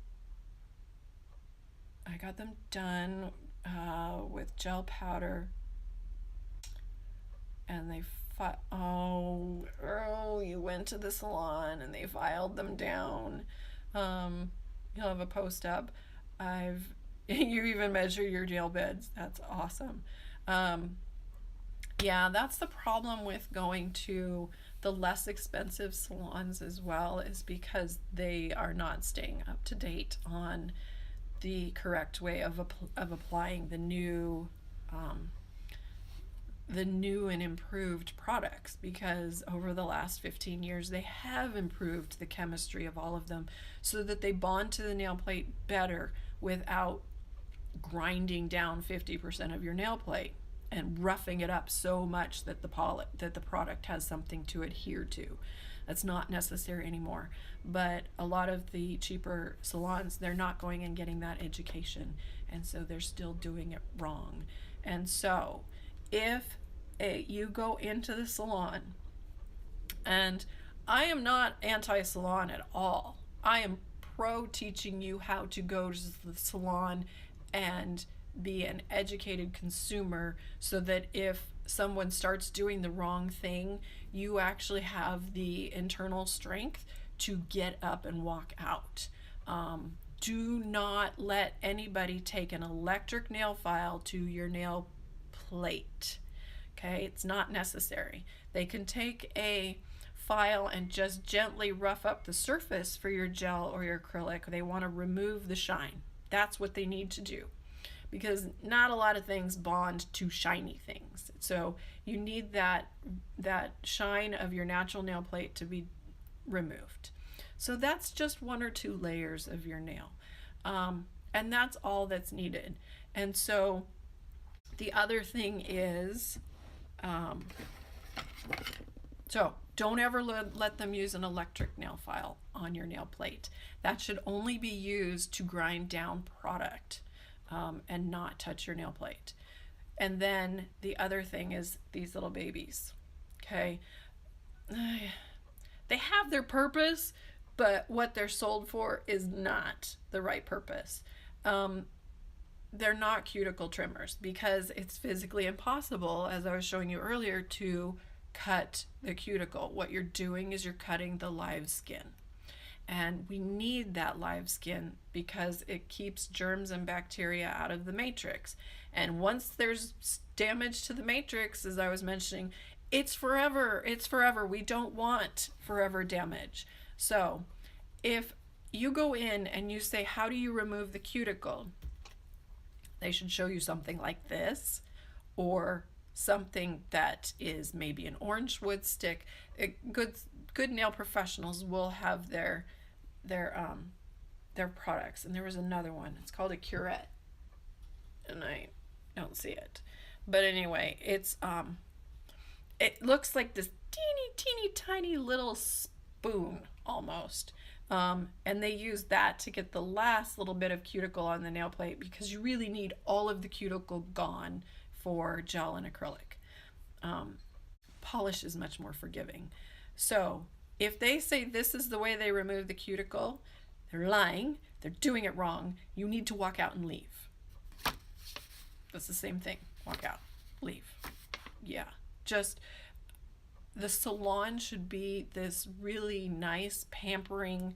Speaker 1: with gel powder, and they you went to the salon and they filed them down. You'll have a post up. You even measure your nail beds. That's awesome. Yeah, that's the problem with going to the less expensive salons as well, is because they are not staying up to date on the correct way of applying the new and improved products, because over the last 15 years they have improved the chemistry of all of them so that they bond to the nail plate better without grinding down 50% of your nail plate and roughing it up so much that the product has something to adhere to. That's not necessary anymore. But a lot of the cheaper salons, they're not going and getting that education, and so they're still doing it wrong. And so if you go into the salon, and I am not anti-salon at all. I am pro teaching you how to go to the salon and be an educated consumer, so that if someone starts doing the wrong thing, you actually have the internal strength to get up and walk out. Do not let anybody take an electric nail file to your nail plate. Okay, it's not necessary. They can take a file and just gently rough up the surface for your gel or your acrylic. They want to remove the shine. That's what they need to do, because not a lot of things bond to shiny things. So you need that shine of your natural nail plate to be removed. So that's just 1 or 2 layers of your nail. And that's all that's needed. And so the other thing is, so don't ever let them use an electric nail file on your nail plate. That should only be used to grind down product, and not touch your nail plate. And then the other thing is these little babies. Okay. They have their purpose, but what they're sold for is not the right purpose. They're not cuticle trimmers because it's physically impossible, as I was showing you earlier, to cut the cuticle. What you're doing is you're cutting the live skin. And we need that live skin because it keeps germs and bacteria out of the matrix. And once there's damage to the matrix, as I was mentioning, it's forever. It's forever. We don't want forever damage. So if you go in and you say, how do you remove the cuticle? They should show you something like this, or something that is maybe an orange wood stick. Good nail professionals will have their products. And there was another one. It's called a curette, and I don't see it. But anyway, it looks like this teeny tiny little spoon almost. And they use that to get the last little bit of cuticle on the nail plate, because you really need all of the cuticle gone for gel and acrylic. Polish is much more forgiving. So if they say this is the way they remove the cuticle, they're lying, they're doing it wrong. You need to walk out and leave. That's the same thing. Walk out, leave. Yeah, just the salon should be this really nice, pampering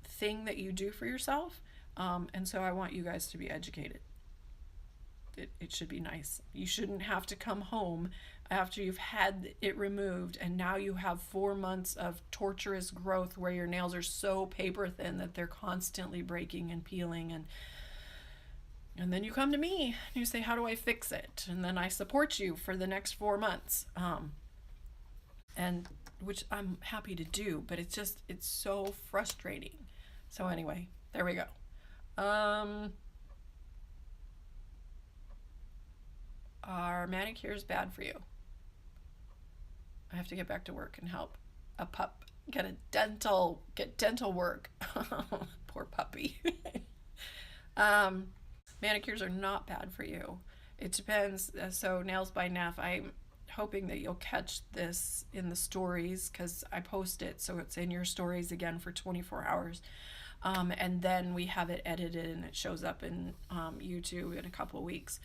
Speaker 1: thing that you do for yourself. And so I want you guys to be educated. It should be nice. You shouldn't have to come home after you've had it removed and now you have 4 months of torturous growth where your nails are so paper thin that they're constantly breaking and peeling, and then you come to me and you say, how do I fix it? And then I support you for the next 4 months. And which I'm happy to do, but it's so frustrating. So anyway, there we go. Are manicures bad for you? I have to get back to work and help a pup get dental work. Poor puppy. Manicures are not bad for you. It depends. So Nails by Neff, I'm hoping that you'll catch this in the stories, because I post it so it's in your stories again for 24 hours. And then we have it edited and it shows up in YouTube in a couple of weeks.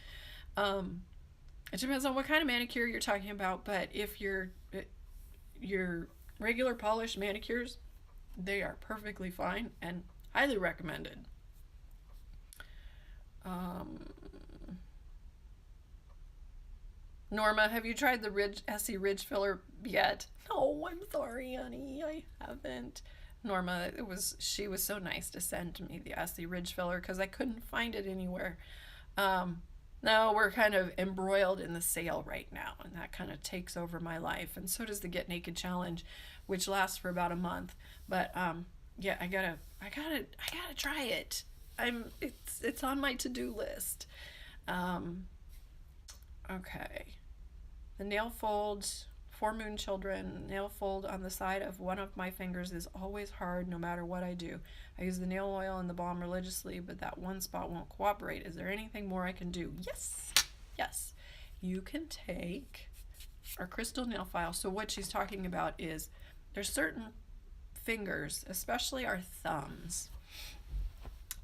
Speaker 1: It depends on what kind of manicure you're talking about, but if your regular polished manicures, they are perfectly fine and highly recommended. Norma, have you tried the Essie Ridge filler yet? No, I'm sorry, honey, I haven't. Norma, she was so nice to send me the Essie Ridge filler because I couldn't find it anywhere. No, we're kind of embroiled in the sale right now, and that kind of takes over my life, and so does the Get Naked Challenge, which lasts for about a month. But yeah, I gotta try it. It's on my to-do list. Okay. The nail folds, 4 Moon Children, nail fold on the side of one of my fingers is always hard no matter what I do. I use the nail oil and the balm religiously, but that one spot won't cooperate. Is there anything more I can do? Yes. Yes. You can take our crystal nail file. So what she's talking about is there's certain fingers, especially our thumbs,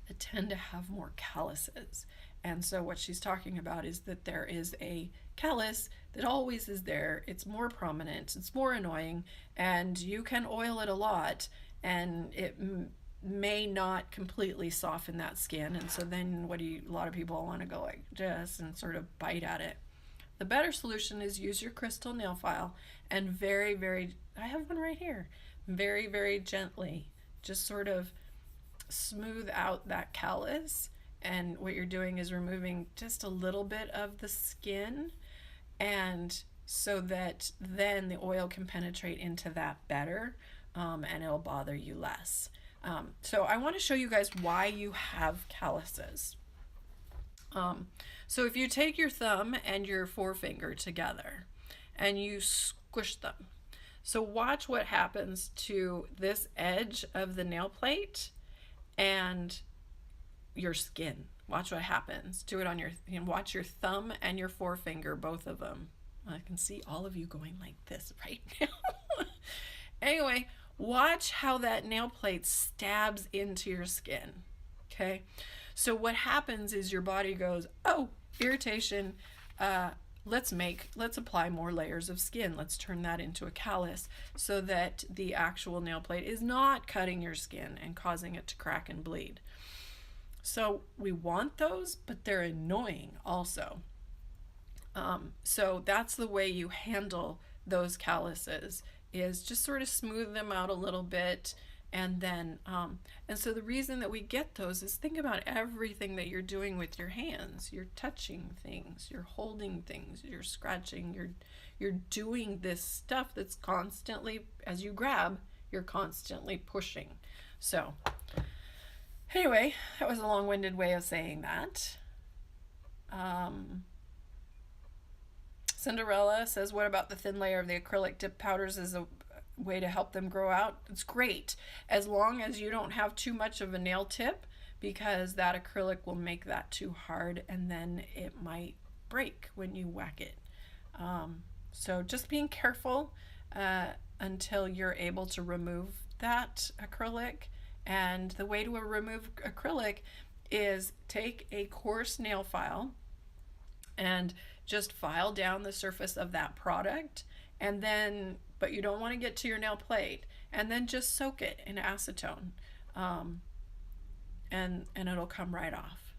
Speaker 1: that tend to have more calluses. And so what she's talking about is that there is a callus that always is there. It's more prominent, it's more annoying, and you can oil it a lot, and it may not completely soften that skin. And so then a lot of people want to go like this and sort of bite at it. The better solution is use your crystal nail file and I have one right here, very gently just sort of smooth out that callus. And what you're doing is removing just a little bit of the skin, and so that then the oil can penetrate into that better, and it'll bother you less. So I want to show you guys why you have calluses. So if you take your thumb and your forefinger together and you squish them, so watch what happens to this edge of the nail plate and your skin. Watch what happens. Do it on your, you know, watch your thumb and your forefinger, both of them. I can see all of you going like this right now. Anyway, watch how that nail plate stabs into your skin. Okay, so what happens is your body goes, oh, irritation. Let's apply more layers of skin. Let's turn that into a callus so that the actual nail plate is not cutting your skin and causing it to crack and bleed. So we want those, but they're annoying also. So that's the way you handle those calluses, is just sort of smooth them out a little bit. And then, and so the reason that we get those is, think about everything that you're doing with your hands. You're touching things, you're holding things, you're scratching, you're doing this stuff that's constantly, as you grab, you're constantly pushing. So anyway, that was a long-winded way of saying that. Cinderella says, what about the thin layer of the acrylic dip powders as a way to help them grow out? It's great, as long as you don't have too much of a nail tip, because that acrylic will make that too hard and then it might break when you whack it. So just being careful until you're able to remove that acrylic. And the way to remove acrylic is take a coarse nail file and just file down the surface of that product, and then, but you don't want to get to your nail plate, and then just soak it in acetone, and it'll come right off.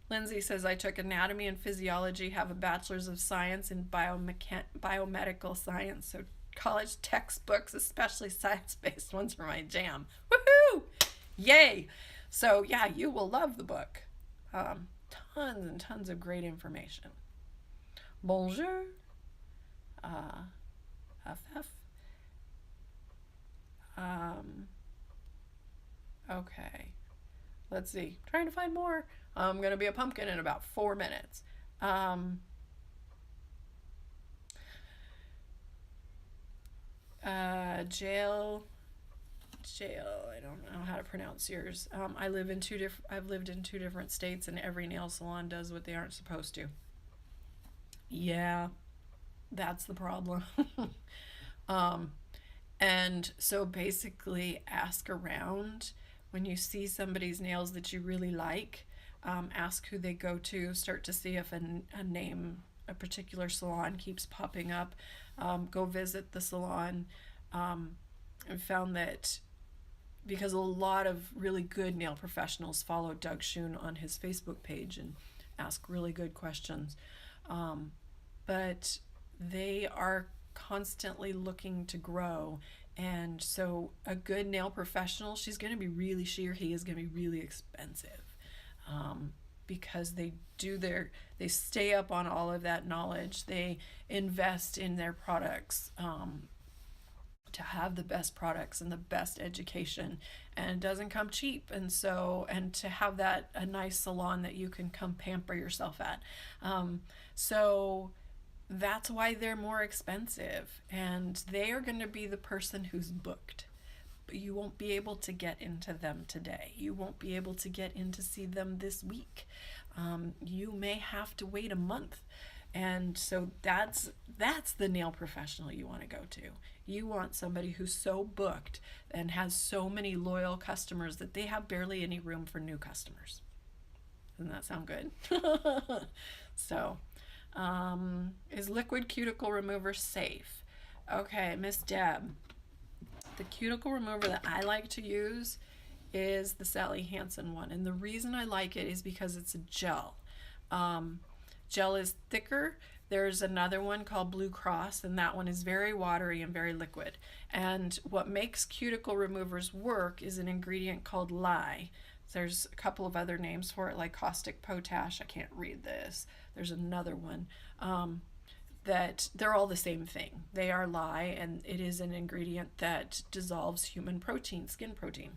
Speaker 1: Lindsay says, I took anatomy and physiology, have a bachelor's of science in biomedical science, so college textbooks, especially science-based ones, are my jam. Woohoo! Yay! So yeah, you will love the book. Tons and tons of great information. Bonjour. FF. Okay. Let's see. Trying to find more. I'm going to be a pumpkin in about 4 minutes. Jail, I don't know how to pronounce yours. I've lived in 2 different states, and every nail salon does what they aren't supposed to. Yeah, that's the problem. And so basically, ask around. When you see somebody's nails that you really like, ask who they go to. Start to see if a particular salon keeps popping up. Go visit the salon. And found that, because a lot of really good nail professionals follow Doug Schoon on his Facebook page and ask really good questions. But they are constantly looking to grow. And so a good nail professional, she or he is going to be really expensive, because they stay up on all of that knowledge. They invest in their products, to have the best products and the best education, and it doesn't come cheap. And to have a nice salon that you can come pamper yourself at. So that's why they're more expensive, and they are going to be the person who's booked, but you won't be able to get into them today. You won't be able to get in to see them this week. You may have to wait a month. And so that's the nail professional you want to go to. You want somebody who's so booked and has so many loyal customers that they have barely any room for new customers. Doesn't that sound good? So, is liquid cuticle remover safe? Okay, Miss Deb. The cuticle remover that I like to use is the Sally Hansen one. And the reason I like it is because it's a gel. Gel is thicker. There's another one called Blue Cross, and that one is very watery and very liquid. And what makes cuticle removers work is an ingredient called lye. There's a couple of other names for it, like caustic potash. I can't read this. There's another one. That they're all the same thing. They are lye, and it is an ingredient that dissolves human protein, skin protein.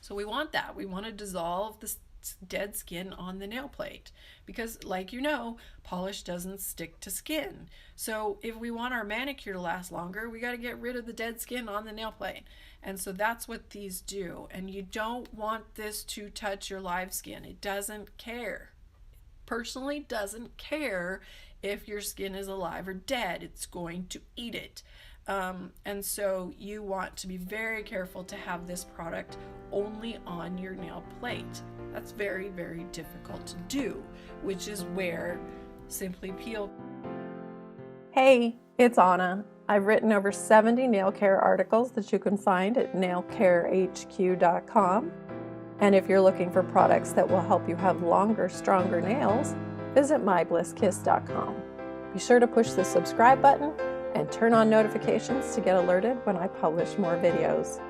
Speaker 1: So we want that. We want to dissolve dead skin on the nail plate, because like you know, polish doesn't stick to skin. So if we want our manicure to last longer, we got to get rid of the dead skin on the nail plate. And so that's what these do. And you don't want this to touch your live skin. It doesn't care. Personally, doesn't care if your skin is alive or dead. It's going to eat it. And so you want to be very careful to have this product only on your nail plate. That's very, very difficult to do, which is where Simply Peel. Hey, it's Anna. I've written over 70 nail care articles that you can find at nailcarehq.com. And if you're looking for products that will help you have longer, stronger nails, visit myblisskiss.com. Be sure to push the subscribe button and turn on notifications to get alerted when I publish more videos.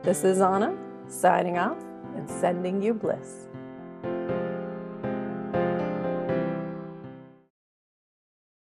Speaker 1: This is Anna, signing off and sending you bliss.